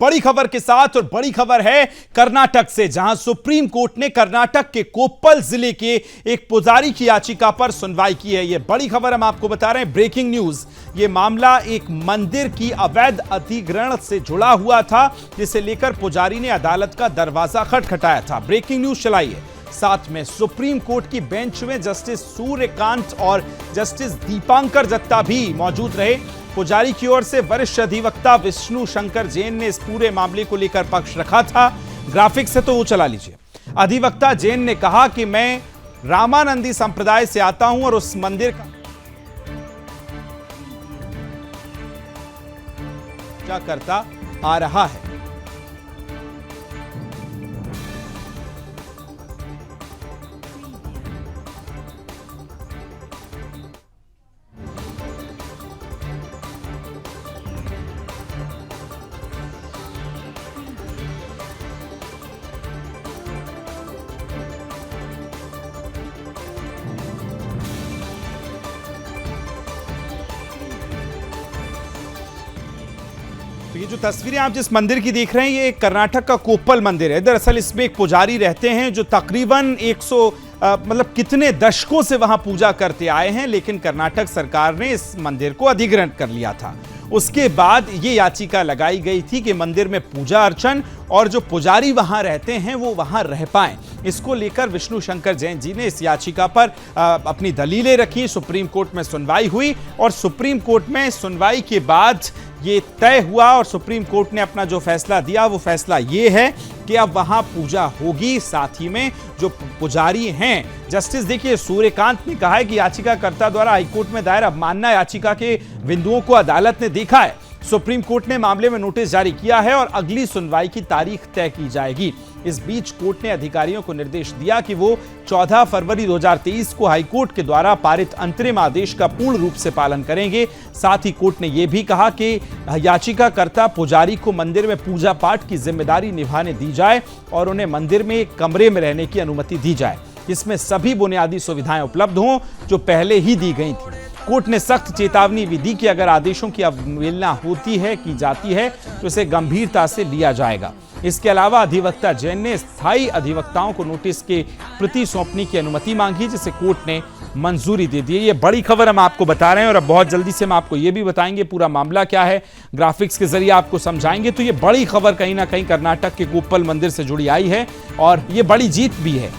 बड़ी खबर के साथ, और बड़ी खबर है कर्नाटक से, जहां सुप्रीम कोर्ट ने कर्नाटक के कोप्पल जिले के एक पुजारी की याचिका पर सुनवाई की है। यह बड़ी खबर हम आपको बता रहे हैं, ब्रेकिंग न्यूज। यह मामला एक मंदिर की अवैध अधिग्रहण से जुड़ा हुआ था, जिसे लेकर पुजारी ने अदालत का दरवाजा खटखटाया था। ब्रेकिंग न्यूज चलाइए। साथ में सुप्रीम कोर्ट की बेंच में जस्टिस सूर्यकांत और जस्टिस दीपांकर जत्ता भी मौजूद रहे। पुजारी की ओर से वरिष्ठ अधिवक्ता विष्णु शंकर जैन ने इस पूरे मामले को लेकर पक्ष रखा था। ग्राफिक्स से तो वो चला लीजिए। अधिवक्ता जैन ने कहा कि मैं रामानंदी संप्रदाय से आता हूं और उस मंदिर का पूजा करता आ रहा है। तो ये जो तस्वीरें आप जिस मंदिर की देख रहे हैं, ये कर्नाटक का कोप्पल मंदिर है। दरअसल इसमें एक पुजारी रहते हैं जो तकरीबन 100 मतलब कितने दशकों से वहां पूजा करते आए हैं, लेकिन कर्नाटक सरकार ने इस मंदिर को अधिग्रहण कर लिया था। उसके बाद ये याचिका लगाई गई थी कि मंदिर में पूजा अर्चन और जो पुजारी वहां रहते हैं वो वहां रह पाएं। इसको लेकर विष्णु शंकर जैन जी ने इस याचिका पर अपनी दलीलें रखी। सुप्रीम कोर्ट में सुनवाई हुई और सुप्रीम कोर्ट में सुनवाई के बाद ये तय हुआ और सुप्रीम कोर्ट ने अपना जो फैसला दिया वो फैसला ये है कि अब वहां पूजा होगी। साथ ही में जो पुजारी हैं, जस्टिस देखिए सूर्यकांत ने कहा है कि याचिकाकर्ता द्वारा हाईकोर्ट में दायर अवमानना याचिका के बिंदुओं को अदालत ने देखा है। सुप्रीम कोर्ट ने मामले में नोटिस जारी किया है और अगली सुनवाई की तारीख तय की जाएगी। इस बीच कोर्ट ने अधिकारियों को निर्देश दिया कि वो 14 फरवरी 2023 को हाईकोर्ट के द्वारा पारित अंतरिम आदेश का पूर्ण रूप से पालन करेंगे। साथ ही कोर्ट ने यह भी कहा कि याचिकाकर्ता पुजारी को मंदिर में पूजा पाठ की जिम्मेदारी निभाने दी जाए और उन्हें मंदिर में एक कमरे में रहने की अनुमति दी जाए, जिसमें सभी बुनियादी सुविधाएं उपलब्ध हों जो पहले ही दी गई थी। कोर्ट ने सख्त चेतावनी भी दी कि अगर आदेशों की अवहेलना होती है की जाती है तो इसे गंभीरता से लिया जाएगा। इसके अलावा अधिवक्ता जैन ने स्थायी अधिवक्ताओं को नोटिस के प्रति सौंपने की अनुमति मांगी, जिसे कोर्ट ने मंजूरी दे दी। ये बड़ी खबर हम आपको बता रहे हैं और अब बहुत जल्दी से हम आपको ये भी बताएंगे पूरा मामला क्या है, ग्राफिक्स के जरिए आपको समझाएंगे। तो ये बड़ी खबर कहीं ना कहीं कर्नाटक के कोप्पल मंदिर से जुड़ी आई है और ये बड़ी जीत भी है।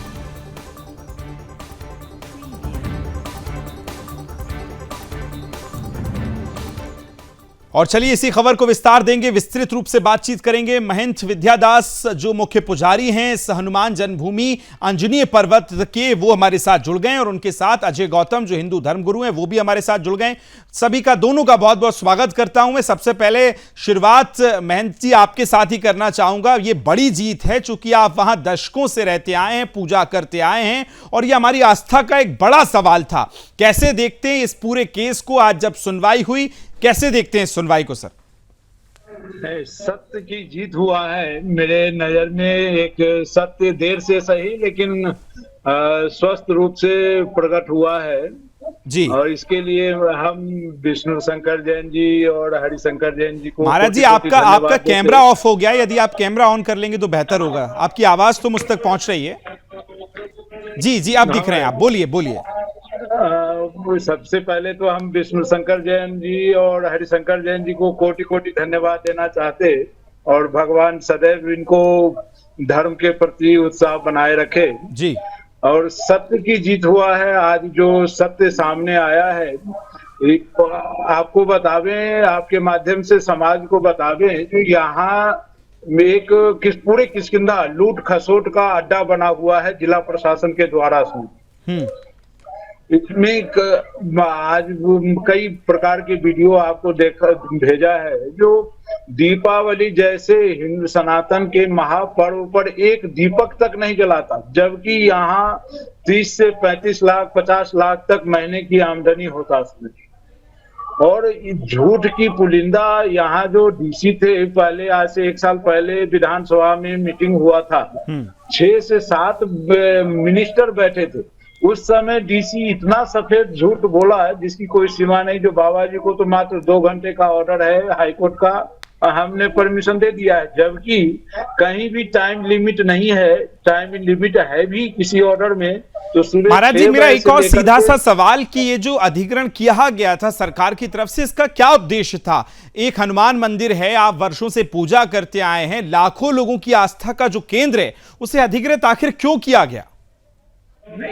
और चलिए इसी खबर को विस्तार देंगे, विस्तृत रूप से बातचीत करेंगे। महंत विद्यादास जो मुख्य पुजारी हैं हनुमान जन्मभूमि अंजनीय पर्वत के, वो हमारे साथ जुड़ गए और उनके साथ अजय गौतम जो हिंदू धर्मगुरु हैं वो भी हमारे साथ जुड़ गए। सभी का, दोनों का बहुत बहुत स्वागत करता हूं मैं। सबसे पहले शुरुआत महंत जी आपके साथ ही करना चाहूंगा। ये बड़ी जीत है, चूंकि आप वहां दशकों से रहते आए हैं, पूजा करते आए हैं और ये हमारी आस्था का एक बड़ा सवाल था। कैसे देखते हैं इस पूरे केस को? आज जब सुनवाई हुई, कैसे देखते हैं इस सुनवाई को सर? सत्य की जीत हुआ है मेरे नजर में। एक सत्य देर से सही लेकिन स्वस्थ रूप से प्रकट हुआ है जी। और इसके लिए हम विष्णु शंकर जैन जी और हरिशंकर जैन जी को, महाराज जी आपका कैमरा ऑफ हो गया, यदि आप कैमरा ऑन कर लेंगे तो बेहतर होगा। आपकी आवाज तो मुझ तक पहुंच रही है। जी जी, आप दिख रहे हैं, आप बोलिए बोलिए। सबसे पहले तो हम विष्णु शंकर जैन जी और हरिशंकर जैन जी को कोटि कोटि धन्यवाद देना चाहते और भगवान सदैव इनको धर्म के प्रति उत्साह बनाए रखे जी। और सत्य की जीत हुआ है। आज जो सत्य सामने आया है, आपको बतावें, आपके माध्यम से समाज को बतावें, जो यहाँ एक पूरे किष्किंधा लूट खसोट का अड्डा बना हुआ है जिला प्रशासन के द्वारा से। इसमें आज कई प्रकार के वीडियो आपको भेजा है, जो दीपावली जैसे हिंदू सनातन के महापर्व पर एक दीपक तक नहीं जलाता, जबकि यहाँ 30 से 35 लाख 50 लाख तक महीने की आमदनी होता है। और झूठ की पुलिंदा, यहाँ जो डीसी थे पहले, आज से 1 साल पहले विधानसभा में मीटिंग हुआ था, 6 से 7 मिनिस्टर बैठे थे। उस समय डीसी इतना सफेद झूठ बोला है जिसकी कोई सीमा नहीं। जो बाबा जी को तो मात्र 2 घंटे का ऑर्डर है हाईकोर्ट का, हमने परमिशन दे दिया है, जबकि कहीं भी टाइम लिमिट नहीं है। टाइम लिमिट है भी किसी ऑर्डर में तो सुबह महाराज जी, 6 मेरा बजे एक से और लेकर सीधा के सा सवाल कि ये जो अधिग्रहण किया गया था सरकार की तरफ से, इसका क्या उद्देश्य था? एक हनुमान मंदिर है, आप वर्षों से पूजा करते आए हैं, लाखों लोगों की आस्था का जो केंद्र है, उसे अधिग्रहित आखिर क्यों किया गया?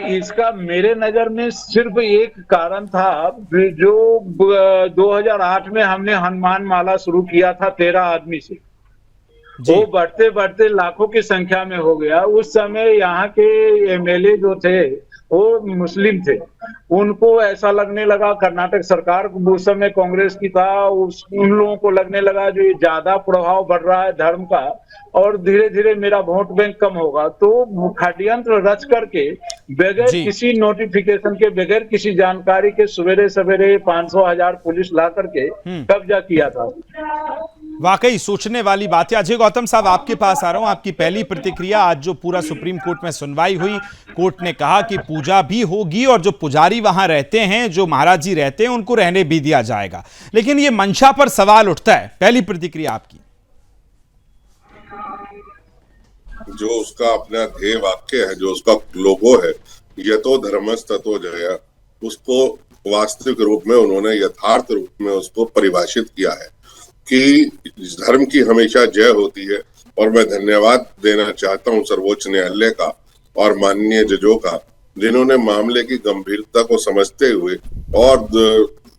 इसका मेरे नजर में सिर्फ एक कारण था। जो 2008 में हमने हनुमान माला शुरू किया था 13 आदमी से, जी वो बढ़ते बढ़ते लाखों की संख्या में हो गया। उस समय यहाँ के एमएलए जो थे वो मुस्लिम थे। उनको ऐसा लगने लगा, कर्नाटक सरकार उस समय कांग्रेस की था, उन लोगों को लगने लगा जो ये ज्यादा प्रभाव बढ़ रहा है धर्म का और धीरे धीरे मेरा वोट बैंक कम होगा, तो षड्यंत्र रच करके बगैर जी किसी नोटिफिकेशन के, बगैर किसी जानकारी के सवेरे सवेरे 500,000 पुलिस ला करके कब्जा किया था। वाकई सोचने वाली बात है। अजय गौतम साहब, आपके पास आ रहा हूं, आपकी पहली प्रतिक्रिया। आज जो पूरा सुप्रीम कोर्ट में सुनवाई हुई, कोर्ट ने कहा कि पूजा भी होगी और जो पुजारी वहां रहते हैं, जो महाराज जी रहते हैं, उनको रहने भी दिया जाएगा, लेकिन ये मंशा पर सवाल उठता है। पहली प्रतिक्रिया आपकी। जो उसका अपना ध्येय वाक्य है, जो उसका लोगो है, यतो धर्मस् ततो जयः, उसको वास्तविक रूप में उन्होंने यथार्थ रूप में उसको परिभाषित किया है कि धर्म की हमेशा जय होती है। और मैं धन्यवाद देना चाहता हूं सर्वोच्च न्यायालय का और माननीय जजों का, जिन्होंने मामले की गंभीरता को समझते हुए और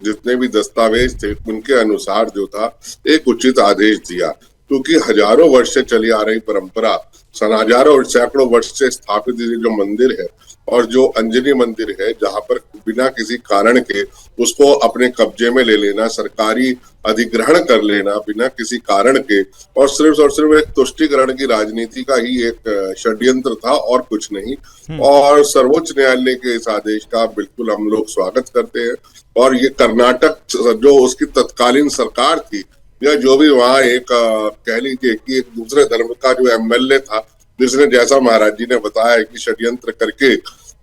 जितने भी दस्तावेज थे उनके अनुसार जो था एक उचित आदेश दिया। क्योंकि हजारों वर्ष से चली आ रही परंपरा, हजारों और सैकड़ों वर्ष से स्थापित जो मंदिर है और जो अंजनी मंदिर है, जहां पर बिना किसी कारण के उसको अपने कब्जे में ले लेना, सरकारी अधिग्रहण कर लेना बिना किसी कारण के, और सिर्फ एक तुष्टीकरण की राजनीति का ही एक षड्यंत्र था और कुछ नहीं। और सर्वोच्च न्यायालय के इस आदेश का बिल्कुल हम लोग स्वागत करते हैं। और ये कर्नाटक जो उसकी तत्कालीन सरकार थी, या जो भी वहाँ एक कह लीजिए कि एक दूसरे धर्म का जो एमएलए था, जिसने जैसा महाराज जी ने बताया कि षड्यंत्र करके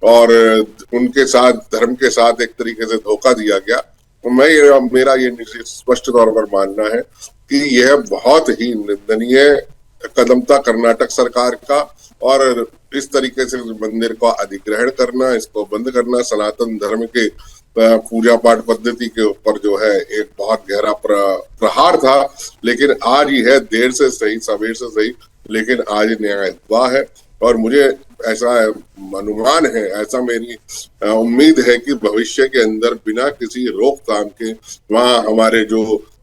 और उनके साथ धर्म के साथ एक तरीके से धोखा दिया गया, तो मेरा ये स्पष्ट तौर पर मानना है कि यह बहुत ही निंदनीय कदम था कर्नाटक सरकार का। और इस तरीके से मंदिर का अधिग्रहण करना, इसको बंद करना, सनातन धर्म के पूजा पाठ पद्धति के ऊपर जो है एक बहुत गहरा प्रहार था। लेकिन आज ही है, देर से सही सवेर से सही, लेकिन आज न्याय हुआ है। और मुझे ऐसा अनुमान है, ऐसा मेरी उम्मीद है कि भविष्य के अंदर बिना किसी रोकथाम के वहाँ हमारे जो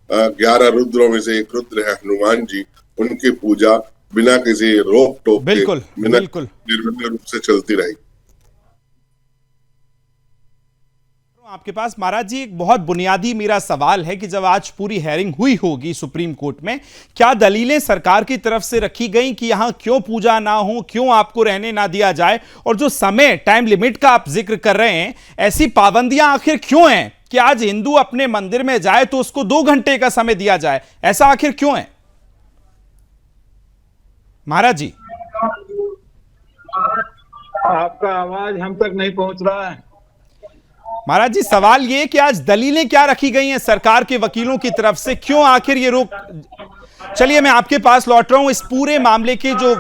11 रुद्रों में से एक रुद्र है हनुमान जी, उनकी पूजा बिना किसी रोक टोक के बिल्कुल निर्विघ्न रूप से चलती रहेगी। आपके पास महाराज जी एक बहुत बुनियादी मेरा सवाल है कि जब आज पूरी हेयरिंग हुई होगी सुप्रीम कोर्ट में, क्या दलीलें सरकार की तरफ से रखी गई कि यहां क्यों पूजा ना हो, क्यों आपको रहने ना दिया जाए? और जो समय टाइम लिमिट का आप जिक्र कर रहे हैं, ऐसी पाबंदियां आखिर क्यों हैं कि आज हिंदू अपने मंदिर में जाए तो उसको 2 घंटे का समय दिया जाए? ऐसा आखिर क्यों है महाराज जी? आपका आवाज हम तक नहीं पहुंच रहा है महाराज जी। सवाल ये कि आज दलीलें क्या रखी गई हैं सरकार के वकीलों की तरफ से, क्यों आखिर ये रोक? चलिए मैं आपके पास लौट रहा हूं। इस पूरे मामले के जो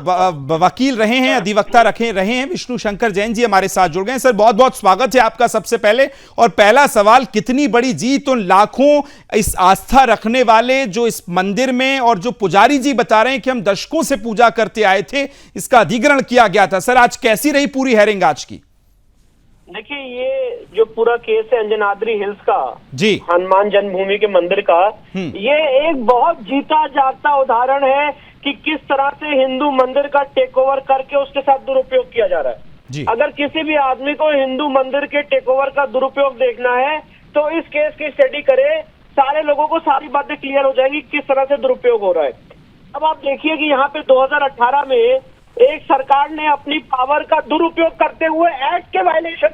वकील रहे हैं, अधिवक्ता रहे हैं, विष्णु शंकर जैन जी हमारे साथ जुड़ गए हैं। सर बहुत बहुत स्वागत है आपका सबसे पहले। और पहला सवाल, कितनी बड़ी जीत उन लाखों इस आस्था रखने वाले जो इस मंदिर में, और जो पुजारी जी बता रहे हैं कि हम दशकों से पूजा करते आए थे, इसका अधिग्रहण किया गया था। सर आज कैसी रही पूरी हेयरिंग आज की? देखिए, ये जो पूरा केस है अंजनाद्री हिल्स का, जी, हनुमान जन्मभूमि के मंदिर का, ये एक बहुत जीता जागता उदाहरण है कि किस तरह से हिंदू मंदिर का टेक ओवर करके उसके साथ दुरुपयोग किया जा रहा है। जी। अगर किसी भी आदमी को हिंदू मंदिर के टेक ओवर का दुरुपयोग देखना है तो इस केस की स्टडी करे, सारे लोगों को सारी बातें क्लियर हो जाएंगी किस तरह से दुरुपयोग हो रहा है। अब आप देखिए कि यहाँ पे 2018 में एक सरकार ने अपनी पावर का दुरुपयोग करते हुए एक्ट के violation,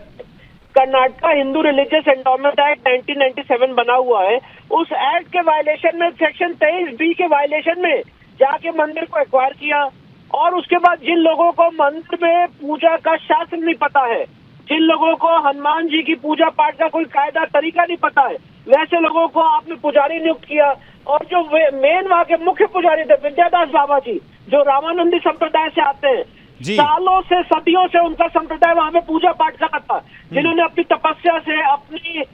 Karnataka Hindu religious endowment act 1997 बना हुआ है, उस एक्ट के वायलेशन में सेक्शन 23B के वायलेशन में जाके मंदिर को एक्वायर किया। और उसके बाद जिन लोगों को मंदिर में पूजा का शास्त्र नहीं पता है, जिन लोगों को हनुमान जी की पूजा पाठ का कोई कायदा तरीका नहीं पता है, वैसे लोगों को आपने पुजारी नियुक्त किया। और जो मेन वहाँ के मुख्य पुजारी थे विद्यादास बाबा जी, जो रामानंदी संप्रदाय से आते हैं, सालों से सदियों से उनका संप्रदाय वहाँ पे पूजा पाठ कर रहा था, जिन्होंने अपनी तपस्या से, अपनी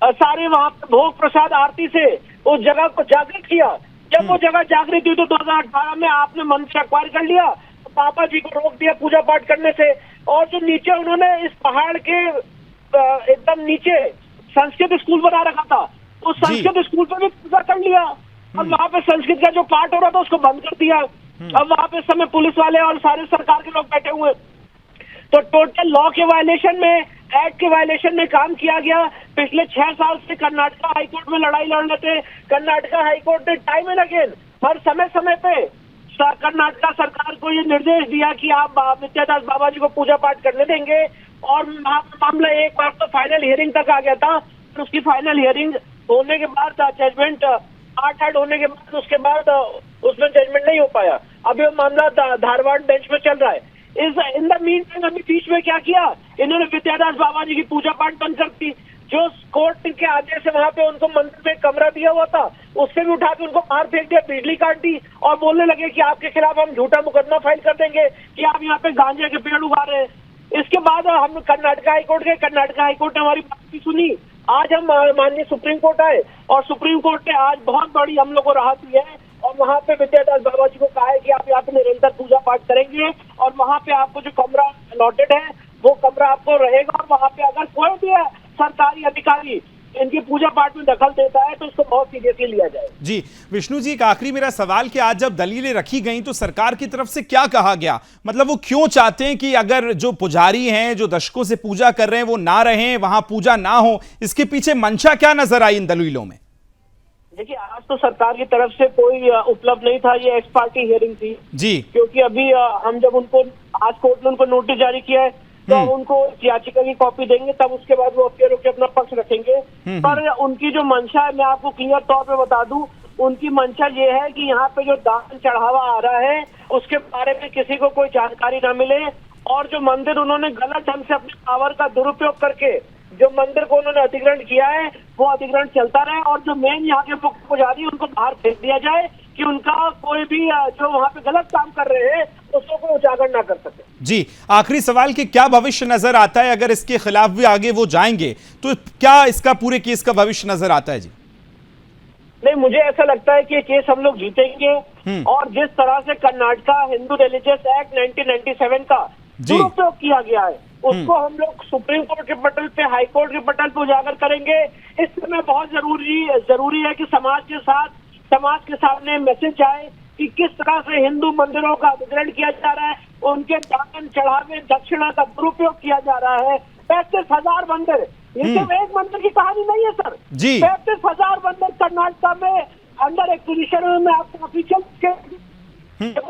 सारे वहाँ भोग प्रसाद आरती से उस जगह को जागृत किया। जब वो जगह जागृत हुई तो 2018 में आपने मंदिर एक्वायर कर लिया, तो बाबा जी को रोक दिया पूजा पाठ करने से। और जो नीचे उन्होंने इस पहाड़ के एकदम नीचे संस्कृत स्कूल बना रखा था, उस संस्कृत स्कूल पर भी पूजा कर लिया और वहाँ पे संस्कृत का जो पाठ हो रहा था उसको बंद कर दिया। अब वहाँ पे समय पुलिस वाले और सारे सरकार के लोग बैठे हुए। तो टोटल लॉ के वायलेशन में, एक्ट के वायलेशन में काम किया गया। पिछले 6 साल से कर्नाटका हाईकोर्ट में लड़ाई लड़ रहे थे। कर्नाटका हाईकोर्ट ने टाइम एंड अगेन हर समय समय पे कर्नाटका सरकार को ये निर्देश दिया कि आप विद्यादास बाबा जी को पूजा पाठ करने देंगे। और मामला एक बार तो फाइनल हियरिंग तक आ गया था। उसकी फाइनल हियरिंग होने के बाद जजमेंट 8 होने के बाद उसके बाद उसमें जजमेंट नहीं हो पाया। अभी वो मामला धारवाड़ बेंच में चल रहा है। इन द मीन टाइम अभी बीच में क्या किया, इन्होंने विद्यादास बाबा जी की पूजा पाठ बंद कर दी। जो कोर्ट के आदेश से वहाँ पे उनको मंदिर में कमरा दिया हुआ था, उससे भी उठा के उनको बाहर फेंक दिया, बिजली काट दी और बोलने लगे कि आपके खिलाफ हम झूठा मुकदमा फाइल कर देंगे कि आप यहाँ पे गांजे के पेड़ उगा रहे हैं। इसके बाद हम कर्नाटका हाईकोर्ट गए, कर्नाटका हाईकोर्ट ने हमारी बात भी सुनी। आज हम माननीय सुप्रीम कोर्ट आए और सुप्रीम कोर्ट ने आज बहुत बड़ी हम लोग को राहत दी है और वहाँ पे विद्यादास बाबा जी को कहा है कि आप यहाँ पे निरंतर पूजा पाठ करेंगे और वहाँ पे आपको जो कमरा अलॉटेड है वो कमरा आपको रहेगा। और वहाँ पे अगर कोई भी सरकारी अधिकारी इनकी पूजा पाठ में दखल देता है तो उसको बहुत सीरियसली लिया जाए। जी विष्णु जी, एक आखिरी मेरा सवाल कि आज जब दलीलें रखी गई तो सरकार की तरफ से क्या कहा गया? मतलब वो क्यों चाहते हैं कि अगर जो पुजारी हैं, जो दशकों से पूजा कर रहे हैं, वो ना रहें, वहां पूजा ना हो? इसके पीछे मंशा क्या नजर आई इन दलीलों में? देखिए, आज तो सरकार की तरफ से कोई उपलब्ध नहीं था। ये एक्स पार्टी हियरिंग थी जी, क्योंकि अभी हम जब उनको आज कोर्ट ने उनको नोटिस जारी किया है तो उनको याचिका की कॉपी देंगे, तब उसके बाद वो अपने रोके अपना पक्ष रखेंगे। पर उनकी जो मंशा है, मैं आपको क्लियर तौर पे बता दूं, उनकी मंशा ये है कि यहाँ पे जो दान चढ़ावा आ रहा है उसके बारे में किसी को कोई जानकारी ना मिले और जो मंदिर उन्होंने गलत ढंग से अपने पावर का दुरुपयोग करके जो मंदिर को उन्होंने अधिग्रहण किया है वो अधिग्रहण चलता रहे और जो मेन यहाँ के मुख्य पुजारी उनको बाहर फेंक दिया जाए कि उनका कोई भी जो वहाँ पे गलत काम कर रहे हैं उसको कोई उजागर ना कर सके। जी, आखिरी सवाल कि क्या भविष्य नजर आता है अगर इसके खिलाफ भी आगे वो जाएंगे तो क्या इसका पूरे केस का भविष्य नजर आता है? जी नहीं, मुझे ऐसा लगता है कि ये केस हम लोग जीतेंगे और जिस तरह से कर्नाटका हिंदू रिलीजियस एक्ट 1997 का दुरुपयोग किया गया है उसको हम लोग सुप्रीम कोर्ट के पटल पे, हाई कोर्ट के पटल पे उजागर करेंगे। इस समय बहुत जरूरी है कि समाज के सामने मैसेज आए कि किस तरह से हिंदू मंदिरों का अधिग्रहण किया जा रहा है, उनके दान चढ़ावे दक्षिणा का दुरुपयोग किया जा रहा है। 35,000 मंदिर, ये सिर्फ एक मंदिर की कहानी नहीं है सर। 35,000 मंदिर कर्नाटका में अंडर एक्विजिशन है। मैं आपको ऑफिशियल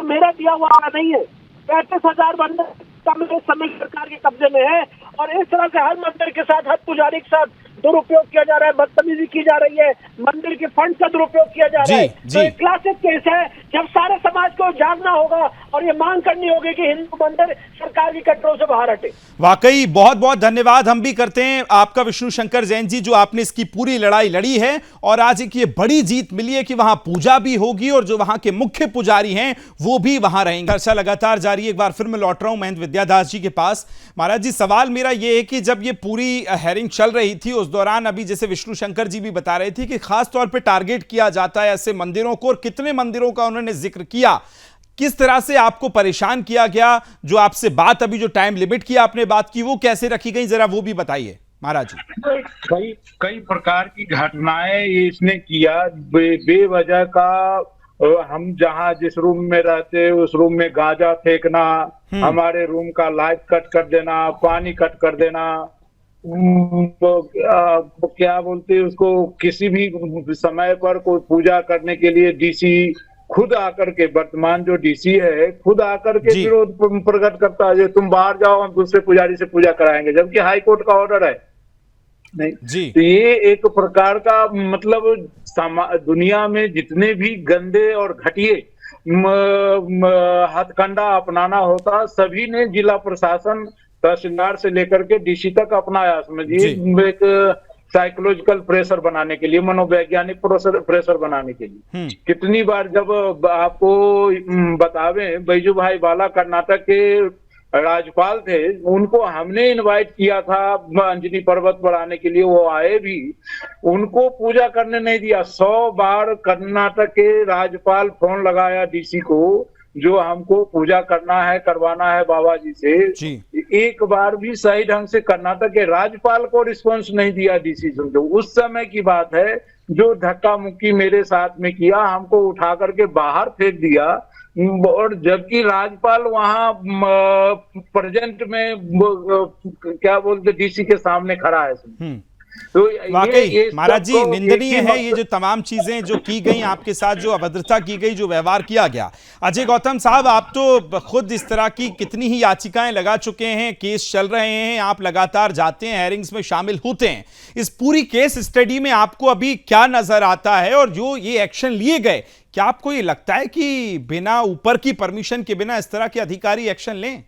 मेरा दिया हुआ नहीं है। 35,000 मंदिर इस समय सरकार के कब्जे में है और इस तरह से हर मंदिर के साथ, हर पुजारी के साथ दुरुपयोग किया जा रहा है, बदतमीजी की जा रही है, मंदिर के फंड का दुरुपयोग किया जा रहा है। तो एक क्लासिक केस है जब सारे समाज को जागना होगा और ये मांग करनी होगी कि हिंदू मंदिर सरकार की कंट्रोल से बाहर हटे। वाकई बहुत बहुत धन्यवाद हम भी करते हैं आपका विष्णु शंकर जैन जी, जो आपने इसकी पूरी लड़ाई लड़ी है और आज एक ये बड़ी जीत मिली है कि वहां पूजा भी होगी और जो वहां के मुख्य पुजारी हैं वो भी वहां रहेंगे। चर्चा लगातार जारी है। एक बार फिर मैं लौट रहा हूं महंत विद्यादास जी के पास। महाराज जी, सवाल मेरा ये है कि जब ये पूरी हेयरिंग चल रही थी उस दौरान अभी जैसे विष्णु शंकर जी भी बता रहे थे कि खास तौर पे टारगेट किया जाता है ऐसे मंदिरों को और कितने मंदिरों का उन्होंने जिक्र किया, किस तरह से आपको परेशान किया गया, जो आपसे बात अभी जो टाइम लिमिट की आपने बात की वो कैसे रखी गई, जरा वो भी बताइए महाराज जी। कई प्रकार की घटनाएं इसने किया बेवजह का। हम जहां जिस रूम में रहते उस रूम में गांजा फेंकना, हमारे रूम का लाइट कट कर देना, पानी कट कर देना, क्या बोलते हैं उसको, किसी भी समय पर कोई पूजा करने के लिए डीसी खुद आकर के, वर्तमान जो डीसी है खुद आकर के विरोध प्रकट करता है, तुम बाहर जाओ हम दूसरे पुजारी से पूजा कराएंगे, जबकि हाई कोर्ट का ऑर्डर है नहीं जी। तो ये एक प्रकार का मतलब दुनिया में जितने भी गंदे और घटिया हथकंडा अपनाना होता सभी ने जिला प्रशासन तहसीलदार से लेकर के डीसी तक अपनाया। समझिए एक साइकोलॉजिकल प्रेशर बनाने के लिए, मनोवैज्ञानिक प्रेशर बनाने के लिए। कितनी बार जब आपको बतावे, बैजू भाई वाला कर्नाटक के राज्यपाल थे, उनको हमने इनवाइट किया था अंजनी पर्वत पर आने के लिए, वो आए भी, उनको पूजा करने नहीं दिया। 100 बार कर्नाटक के राज्यपाल फोन लगाया डीसी को, जो हमको पूजा करना है, करवाना है बाबा जी से जी। एक बार भी सही ढंग से कर्नाटक के राज्यपाल को रिस्पांस नहीं दिया डीसी। समझो उस समय की बात है, जो धक्का मुक्की मेरे साथ में किया, हमको उठा करके बाहर फेंक दिया, और जबकि राज्यपाल वहां प्रेजेंट में क्या बोलते डीसी के सामने खड़ा है। तो वाकई महाराज जी निंदनीय है ये जो तमाम चीजें जो की गई आपके साथ, जो अभद्रता की गई, जो व्यवहार किया गया। अजय गौतम साहब, आप तो खुद इस तरह की कितनी ही याचिकाएं लगा चुके हैं, केस चल रहे हैं, आप लगातार जाते हैं, हेयरिंग्स में शामिल होते हैं। इस पूरी केस स्टडी में आपको अभी क्या नजर आता है, और जो ये एक्शन लिए गए, क्या आपको ये लगता है कि बिना ऊपर की परमिशन के, बिना इस तरह के अधिकारी एक्शन लें?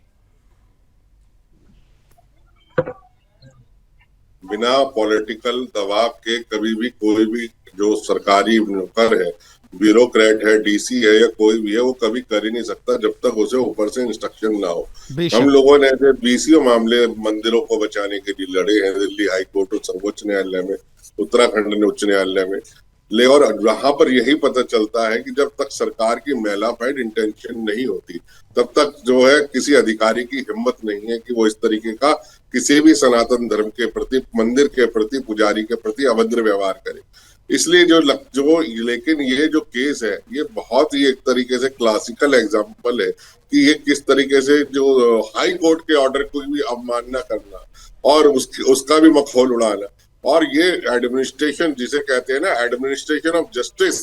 बिना पॉलिटिकल दबाव के कभी भी कोई भी जो सरकारी नौकर है, ब्यूरोक्रेट है, डीसी है या कोई भी है, वो कभी कर ही नहीं सकता जब तक उसे ऊपर से इंस्ट्रक्शन ना हो। हम लोगों ने ऐसे बीसीओ मामले मंदिरों को बचाने के लिए लड़े हैं, दिल्ली हाई कोर्ट और सर्वोच्च न्यायालय में, उत्तराखंड उच्च न्यायालय में ले, और वहां पर यही पता चलता है कि जब तक सरकार की मेलाफाइड इंटेंशन नहीं होती, तब तक जो है किसी अधिकारी की हिम्मत नहीं है कि वो इस तरीके का किसी भी सनातन धर्म के प्रति, मंदिर के प्रति, पुजारी के प्रति अभद्र व्यवहार करे। इसलिए जो लेकिन ये जो केस है, ये बहुत ही एक तरीके से क्लासिकल एग्जाम्पल है कि ये किस तरीके से जो हाई कोर्ट के ऑर्डर को भी अवमानना करना और उसका भी मखौल उड़ाना, और ये एडमिनिस्ट्रेशन जिसे कहते हैं ना, एडमिनिस्ट्रेशन ऑफ जस्टिस,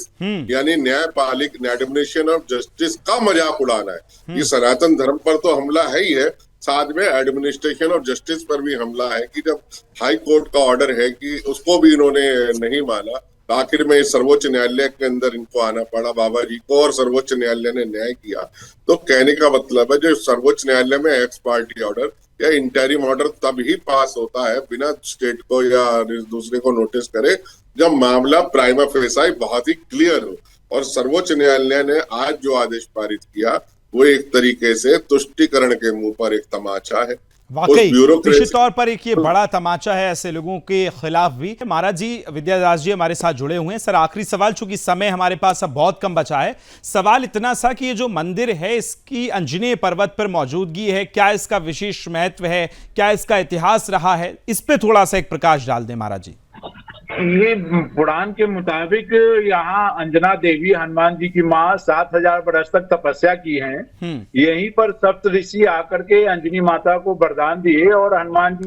यानी न्यायपालिक एडमिनिस्ट्रेशन ऑफ जस्टिस का मजाक उड़ाना है। ये सनातन धर्म पर तो हमला है ही है, साथ में एडमिनिस्ट्रेशन ऑफ जस्टिस पर भी हमला है कि जब हाई कोर्ट का ऑर्डर है कि उसको भी इन्होंने नहीं माना, तो आखिर में सर्वोच्च न्यायालय के अंदर इनको आना पड़ा बाबा जी को, और सर्वोच्च न्यायालय ने न्याय किया। तो कहने का मतलब है, जो सर्वोच्च न्यायालय में एक्स पार्टी ऑर्डर या इंटरिम ऑर्डर तब ही पास होता है बिना स्टेट को या दूसरे को नोटिस करे, जब मामला प्राइमा फेसाई बहुत ही क्लियर हो। और सर्वोच्च न्यायालय ने आज जो आदेश पारित किया, वो एक तरीके से तुष्टीकरण के मुंह पर एक तमाचा है। वाकई निश्चित तौर पर एक ये बड़ा तमाचा है ऐसे लोगों के खिलाफ भी। महाराज जी, विद्यादास जी हमारे साथ जुड़े हुए हैं। सर, आखिरी सवाल, चूंकि समय हमारे पास अब बहुत कम बचा है, सवाल इतना सा कि ये जो मंदिर है, इसकी अंजनी पर्वत पर मौजूदगी है, क्या इसका विशेष महत्व है, क्या इसका इतिहास रहा है, इस पे थोड़ा सा एक प्रकाश डाल दें महाराज जी। ये पुराण के मुताबिक यहाँ अंजना देवी हनुमान जी की माँ 7000 वर्ष तक तपस्या की हैं। यहीं पर सप्त ऋषि आकर के अंजनी माता को वरदान दिए, और हनुमान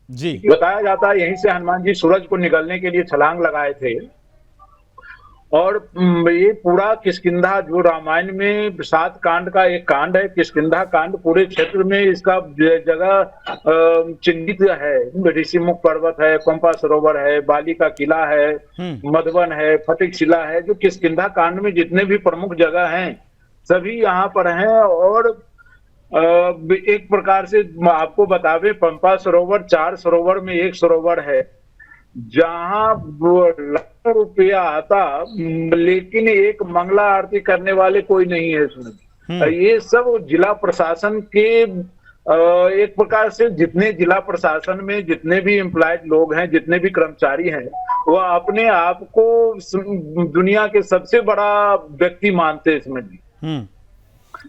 जी बताया जाता है यहीं से हनुमान जी सूरज को निगलने के लिए छलांग लगाए थे। और ये पूरा किष्किंधा, जो रामायण में 7 कांड का एक कांड है, किष्किंधा कांड, पूरे क्षेत्र में इसका जगह चिन्हित है। ऋषिमुख पर्वत है, पंपा सरोवर है, बाली का किला है, मधुबन है, फटिक शिला है, जो किष्किंधा कांड में जितने भी प्रमुख जगह हैं सभी यहाँ पर हैं। और एक प्रकार से आपको बतावे, पंपा सरोवर 4 सरोवर में एक सरोवर है, जहां लाखों रुपया आता, लेकिन एक मंगला आरती करने वाले कोई नहीं है इसमें। ये सब जिला प्रशासन के एक प्रकार से, जितने जिला प्रशासन में जितने भी एम्प्लॉयड लोग हैं, जितने भी कर्मचारी हैं, वो अपने आप को दुनिया के सबसे बड़ा व्यक्ति मानते हैं इसमें।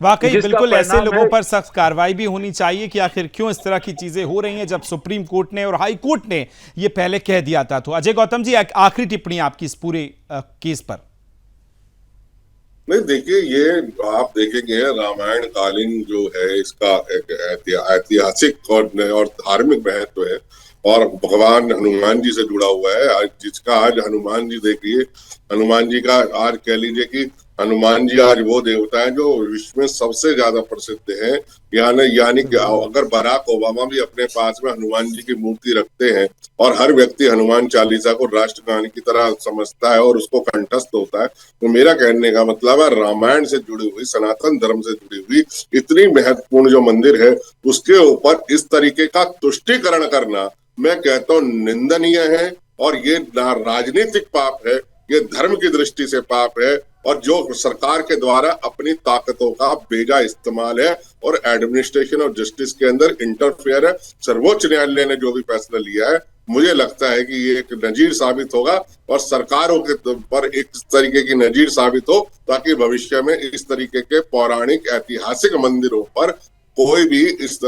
वाकई बिल्कुल ऐसे लोगों पर सख्त कार्रवाई भी होनी चाहिए कि आखिर क्यों इस तरह की चीजें हो रही हैं, जब सुप्रीम कोर्ट ने और हाई कोर्ट ने ये पहले कह दिया था। तो अजय गौतम जी, आखिरी टिप्पणी आपकी इस पूरे केस पर। नहीं, देखिए, ये आप देखेंगे रामायण कालीन जो है, इसका एक ऐतिहासिक और धार्मिक महत्व है, और भगवान हनुमान जी से जुड़ा हुआ है, जिसका आज हनुमान जी, देखिए हनुमान जी का आज कह लीजिए कि हनुमान जी आज वो देवता है जो विश्व में सबसे ज्यादा प्रसिद्ध है। यानी कि अगर बराक ओबामा भी अपने पास में हनुमान जी की मूर्ति रखते हैं, और हर व्यक्ति हनुमान चालीसा को राष्ट्रगान की तरह समझता है और उसको कंठस्थ होता है, तो मेरा कहने का मतलब है, रामायण से जुड़ी हुई, सनातन धर्म से जुड़ी हुई इतनी महत्वपूर्ण जो मंदिर है, उसके ऊपर इस तरीके का तुष्टीकरण करना, मैं कहता हूँ निंदनीय है, और ये राजनीतिक पाप है, ये धर्म की दृष्टि से पाप है, और जो सरकार के द्वारा अपनी ताकतों का बेजा इस्तेमाल है और एडमिनिस्ट्रेशन और जस्टिस के अंदर इंटरफेयर है। सर्वोच्च न्यायालय ने जो भी फैसला लिया है, मुझे लगता है कि ये एक नजीर साबित होगा और सरकारों के पर एक तरीके की नजीर साबित हो, ताकि भविष्य में इस तरीके के पौराणिक ऐतिहासिक मंदिरों पर कोई भी इस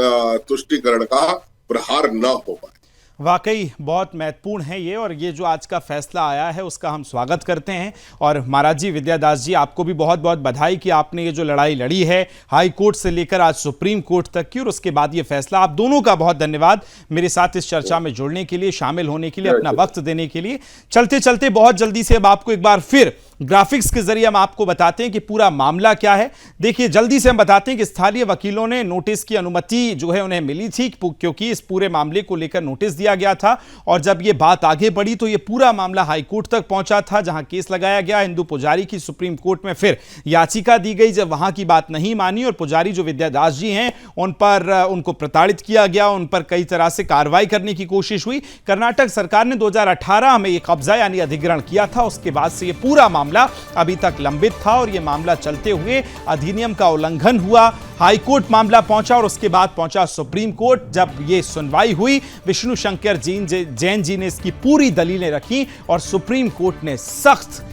तुष्टीकरण का प्रहार न हो पाए। वाकई बहुत महत्वपूर्ण है ये, और ये जो आज का फैसला आया है उसका हम स्वागत करते हैं। और महाराज जी, विद्यादास जी, आपको भी बहुत बहुत बधाई कि आपने ये जो लड़ाई लड़ी है हाई कोर्ट से लेकर आज सुप्रीम कोर्ट तक की, और उसके बाद ये फैसला। आप दोनों का बहुत धन्यवाद मेरे साथ इस चर्चा में जुड़ने के लिए, शामिल होने के लिए, अपना वक्त देने के लिए। चलते चलते बहुत जल्दी से अब आपको एक बार फिर ग्राफिक्स के जरिए हम आपको बताते हैं कि पूरा मामला क्या है। देखिए, जल्दी से हम बताते हैं कि स्थानीय वकीलों ने नोटिस की अनुमति जो है उन्हें मिली थी, क्योंकि इस पूरे मामले को लेकर नोटिस दिया गया था, और जब ये बात आगे बढ़ी तो ये पूरा मामला हाई कोर्ट तक पहुंचा था, जहां केस लगाया गया। हिंदू पुजारी की सुप्रीम कोर्ट में फिर याचिका दी गई, जब वहां की बात नहीं मानी और पुजारी जो विद्यादास जी हैं उन पर उनको प्रताड़ित किया गया, उन पर कई तरह से कार्रवाई करने की कोशिश हुई। कर्नाटक सरकार ने 2018 में ये कब्जा यानी अधिग्रहण किया था। उसके बाद से ये पूरा मामला अभी तक लंबित था, और यह मामला चलते हुए अधिनियम का उल्लंघन हुआ, हाई कोर्ट मामला पहुंचा, और उसके बाद पहुंचा सुप्रीम कोर्ट। जब यह सुनवाई हुई, विष्णु शंकर जैन जी ने इसकी पूरी दलीलें रखी, और सुप्रीम कोर्ट ने सख्त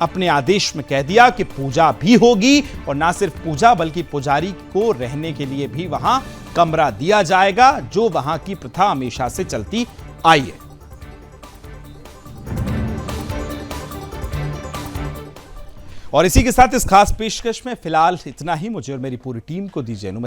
अपने आदेश में कह दिया कि पूजा भी होगी, और ना सिर्फ पूजा बल्कि पुजारी को रहने के लिए भी वहां कमरा दिया जाएगा, जो वहां की प्रथा हमेशा से चलती आई है। और इसी के साथ इस खास पेशकश में फिलहाल इतना ही। मुझे और मेरी पूरी टीम को दीजिए अनुमति।